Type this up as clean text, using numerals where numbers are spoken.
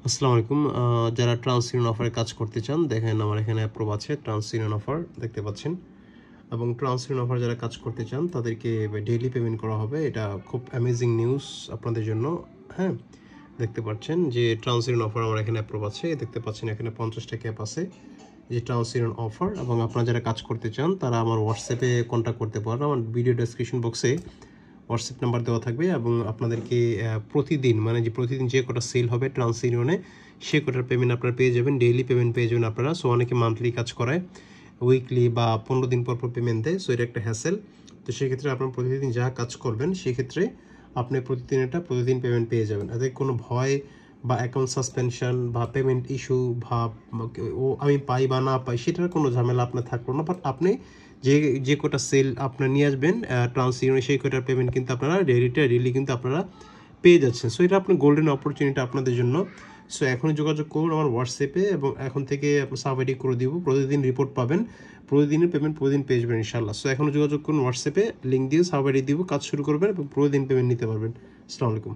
আসসালামু আলাইকুম। যারা ট্রান্স ইউনিয়ন অফারে কাজ করতে চান, দেখেন আমার এখানে অ্যাপ্রুভ আছে ট্রান্স ইউনিয়ন অফার দেখতে পাচ্ছেন। এবং ট্রান্স ইউনিয়ন অফার যারা কাজ করতে চান তাদেরকে ডেইলি পেমেন্ট করা হবে। এটা খুব অ্যামেজিং নিউজ আপনাদের জন্য। হ্যাঁ, দেখতে পাচ্ছেন যে ট্রান্স ইউনিয়ন অফার আমার এখানে অ্যাপ্রুভ আছে। দেখতে পাচ্ছেন এখানে 50টা ক্যাপ আছে যে ট্রান্স ইউনিয়ন অফার। এবং আপনারা যারা কাজ করতে চান তারা আমার হোয়াটসঅ্যাপে কন্ট্যাক্ট করতে পারেন। আমার ভিডিও ডেসক্রিপশন বক্সে হোয়াটসঅ্যাপ নাম্বার দেওয়া থাকবে এবং আপনাদেরকে প্রতিদিন প্রতিদিন যে কটা সেল হবে ট্রান্স ইউনিয়নে সে কটার পেমেন্ট আপনারা পেয়ে যাবেন, ডেইলি পেমেন্ট পেয়ে যাবেন আপনারা। সো অনেকে মান্থলি কাজ করায়, উইকলি বা 15 দিন পর পেমেন্ট দেয়। সো এটা একটা হ্যাসেল। তো সেক্ষেত্রে আপনার প্রতিদিন যা কাজ করবেন সেক্ষেত্রে আপনি প্রতিদিন পেমেন্ট পেয়ে যাবেন। এতে কোনো ভয় বা অ্যাকাউন্ট সাসপেনশন বা পেমেন্ট ইস্যু বা আমি পাই বা না পাই সেটার কোনো ঝামেলা আপনার থাকলো না। বাট আপনি যে কোটা সেল আপনার নিয়ে আসবেন ট্রান্স ইউনিয়নে সেই কোটার পেমেন্ট কিন্তু আপনারা ডেইলি কিন্তু আপনারা পেয়ে যাচ্ছেন। সো এটা আপনার গোল্ডেন অপরচুনিটি আপনাদের জন্য। সো এখনই যোগাযোগ করুন আমার হোয়াটসঅ্যাপে এবং এখন থেকে সাবমিট করে দিব। প্রতিদিন রিপোর্ট পাবেন, প্রতিদিনের পেমেন্ট প্রতিদিন পেয়ে যাবেন ইনশাআল্লাহ। সো এখনও যোগাযোগ করুন হোয়াটসঅ্যাপে, লিঙ্ক দিয়ে সাবমিট দিব, কাজ শুরু করবেন এবং প্রতিদিন পেমেন্ট নিতে পারবেন। আসসালামু আলাইকুম।